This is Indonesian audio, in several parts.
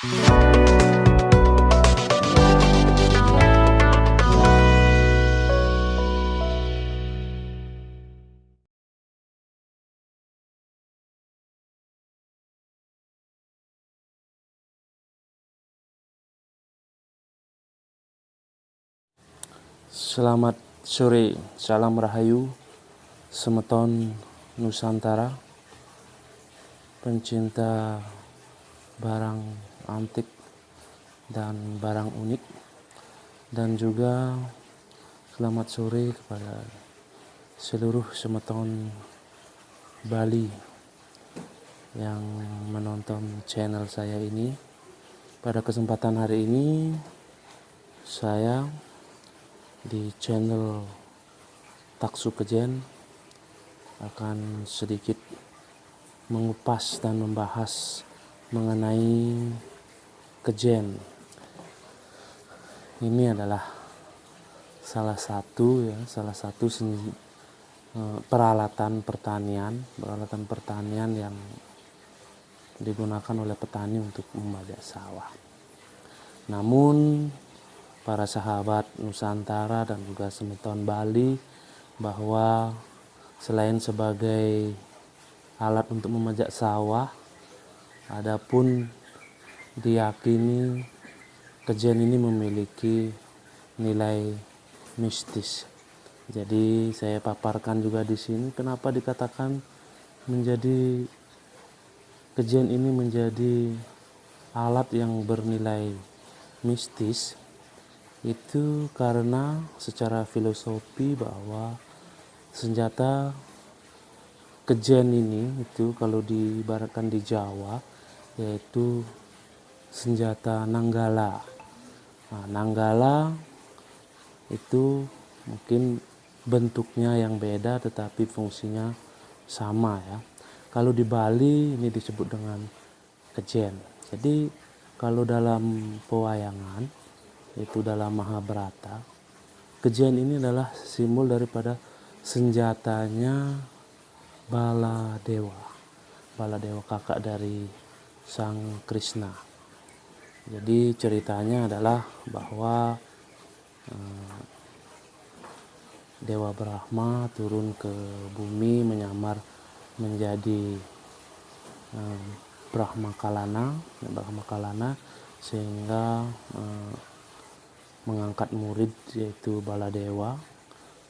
Selamat sore, salam rahayu, semeton Nusantara, pencinta barang antik dan barang unik, dan juga selamat sore kepada seluruh semeton Bali yang menonton channel saya ini. Pada kesempatan hari ini, saya di channel Taksu Kejen akan sedikit mengupas dan membahas mengenai kejen. Ini adalah salah satu peralatan pertanian yang digunakan oleh petani untuk membajak sawah. Namun para sahabat Nusantara dan juga semeton Bali, bahwa selain sebagai alat untuk memajak sawah, adapun diyakini kejen ini memiliki nilai mistis. Jadi saya paparkan juga di sini kenapa dikatakan kejen ini menjadi alat yang bernilai mistis. Itu karena secara filosofi bahwa senjata kejen ini itu kalau diibaratkan di Jawa yaitu senjata nanggala. Nah, nanggala itu mungkin bentuknya yang beda tetapi fungsinya sama ya. Kalau di Bali ini disebut dengan kejen. Jadi kalau dalam pewayangan itu dalam Mahabharata, kejen ini adalah simbol daripada senjatanya Baladewa. Baladewa kakak dari Sang Krishna. Jadi ceritanya adalah bahwa Dewa Brahma turun ke bumi menyamar menjadi Brahma Kalana sehingga mengangkat murid yaitu Baladewa.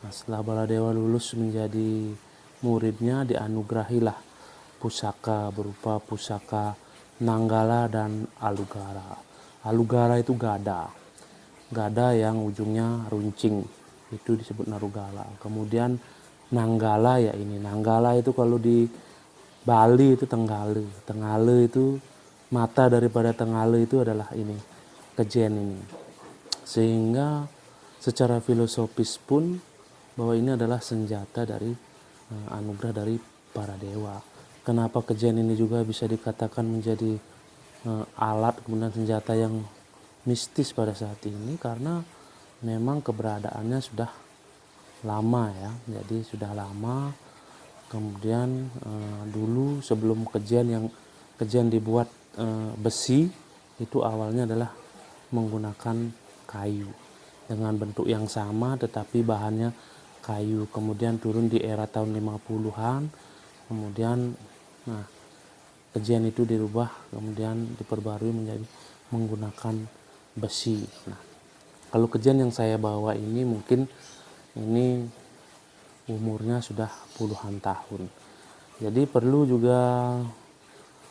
Nah, setelah Baladewa lulus menjadi muridnya, dianugerahilah pusaka berupa pusaka Nanggala dan Alugara. Alugara itu gada yang ujungnya runcing, itu disebut Narugala. Kemudian Nanggala ya ini, Nanggala itu kalau di Bali itu Tenggale. Tenggale itu mata daripada Tenggale itu adalah ini, kejen ini. Sehingga secara filosofis pun bahwa ini adalah senjata dari anugerah dari para dewa. Kenapa kejen ini juga bisa dikatakan menjadi alat kemudian senjata yang mistis pada saat ini? Karena memang keberadaannya sudah lama ya. Jadi sudah lama. Kemudian dulu sebelum kejen dibuat besi, itu awalnya adalah menggunakan kayu dengan bentuk yang sama tetapi bahannya kayu. Kemudian turun di era tahun 50-an, kemudian kejen itu dirubah kemudian diperbarui menjadi menggunakan besi. Nah, kalau kejen yang saya bawa ini mungkin ini umurnya sudah puluhan tahun. Jadi perlu juga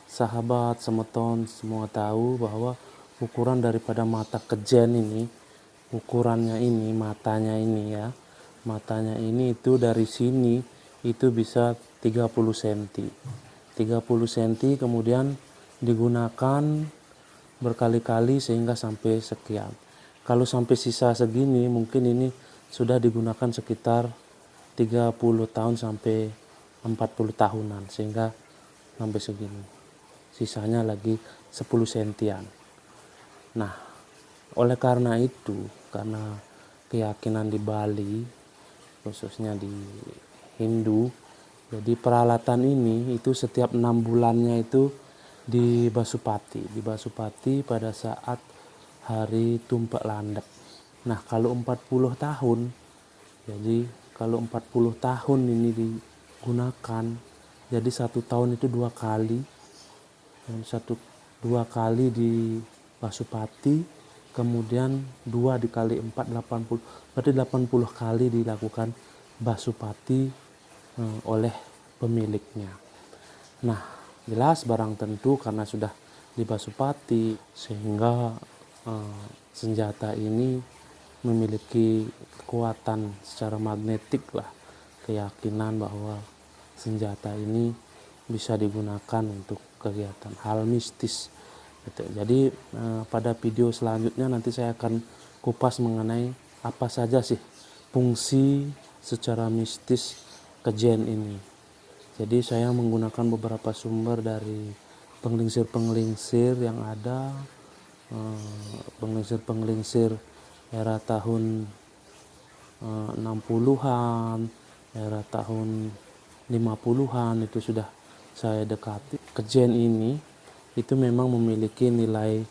sahabat semeton semua tahu bahwa ukuran daripada mata kejen ini, ukurannya ini, matanya ini ya, matanya ini itu dari sini itu bisa 30 cm 30 cm, kemudian digunakan berkali-kali sehingga sampai sekian. Kalau sampai sisa segini mungkin ini sudah digunakan sekitar 30 tahun sampai 40 tahunan, sehingga sampai segini. Sisanya lagi 10 sentian. Nah, oleh karena itu, karena keyakinan di Bali, khususnya di Hindu, jadi peralatan ini itu setiap 6 bulannya itu di Basupati. Di Basupati pada saat hari Tumpak Landep. Nah, kalau 40 tahun, jadi kalau 40 tahun ini digunakan, jadi 1 tahun itu 2 kali, dan 2 kali di Basupati, kemudian 2 dikali 4 80, berarti 80 kali dilakukan Basupati oleh pemiliknya. Nah, jelas barang tentu karena sudah di Basupati, sehingga senjata ini memiliki kekuatan secara magnetik lah, keyakinan bahwa senjata ini bisa digunakan untuk kegiatan hal mistis gitu. Jadi pada video selanjutnya nanti saya akan kupas mengenai apa saja sih fungsi secara mistis kejen ini. Jadi saya menggunakan beberapa sumber dari penglingsir-penglingsir yang ada, penglingsir-penglingsir era tahun 60-an, era tahun 50-an itu sudah saya dekati. Kejen ini itu memang memiliki nilai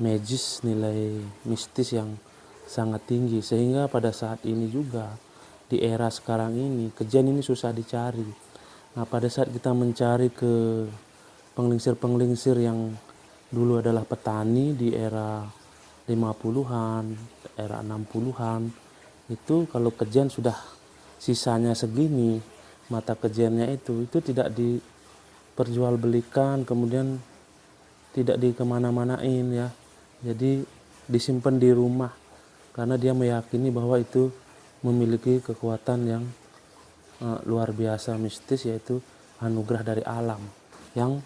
magis, nilai mistis yang sangat tinggi, sehingga pada saat ini juga di era sekarang ini kejen ini susah dicari. Nah, pada saat kita mencari ke penglingsir-penglingsir yang dulu adalah petani di era 50-an, era 60-an, itu kalau kejen sudah sisanya segini, mata kejennya itu tidak diperjualbelikan, kemudian tidak dikemana-manain ya. Jadi disimpan di rumah karena dia meyakini bahwa itu memiliki kekuatan yang luar biasa mistis, yaitu anugerah dari alam yang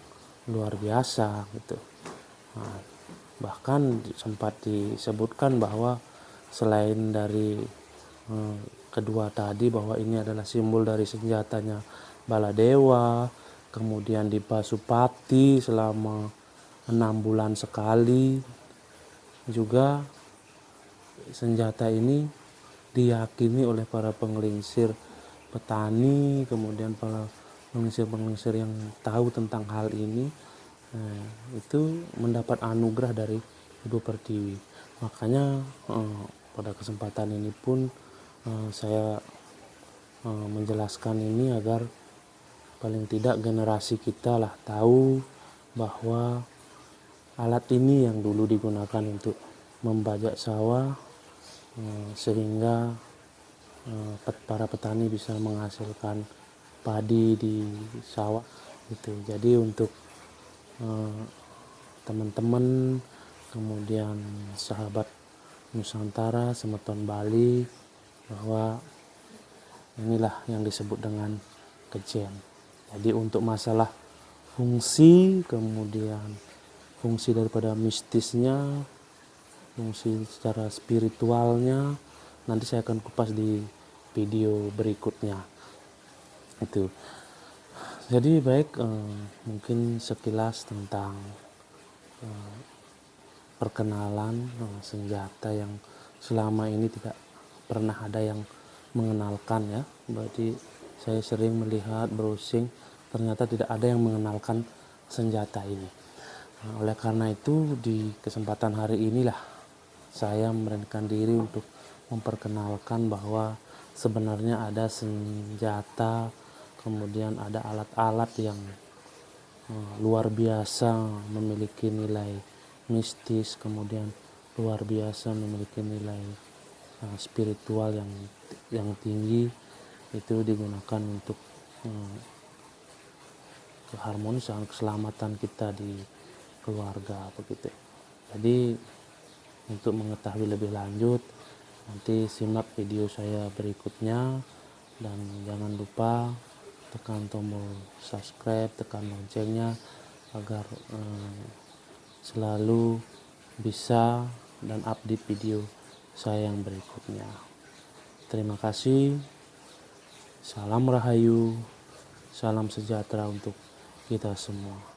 luar biasa gitu. Nah, bahkan sempat disebutkan bahwa selain dari kedua tadi, bahwa ini adalah simbol dari senjatanya Baladewa, kemudian di Basupati selama 6 bulan sekali, juga senjata ini diyakini oleh para penglingsir petani, kemudian para penglingsir-penglingsir yang tahu tentang hal ini, itu mendapat anugerah dari Ibu Pertiwi. Makanya pada kesempatan ini pun saya menjelaskan ini agar paling tidak generasi kita lah tahu bahwa alat ini yang dulu digunakan untuk membajak sawah, sehingga para petani bisa menghasilkan padi di sawah gitu. Jadi untuk teman-teman, kemudian sahabat Nusantara, Semeton Bali, bahwa inilah yang disebut dengan kejen. Jadi untuk masalah fungsi, kemudian fungsi daripada mistisnya, fungsi secara spiritualnya, nanti saya akan kupas di video berikutnya itu. Jadi baik, mungkin sekilas tentang perkenalan senjata yang selama ini tidak pernah ada yang mengenalkan ya. Berarti saya sering melihat browsing, ternyata tidak ada yang mengenalkan senjata ini. Nah, oleh karena itu di kesempatan hari inilah saya memberanikan diri untuk memperkenalkan bahwa sebenarnya ada senjata, kemudian ada alat-alat yang luar biasa memiliki nilai mistis, kemudian luar biasa memiliki nilai spiritual yang tinggi, itu digunakan untuk keharmonisan, keselamatan kita di keluarga begitu. Jadi untuk mengetahui lebih lanjut, nanti simak video saya berikutnya, dan jangan lupa tekan tombol subscribe, tekan loncengnya agar selalu bisa dan update video saya yang berikutnya. Terima kasih. Salam Rahayu, salam sejahtera untuk kita semua.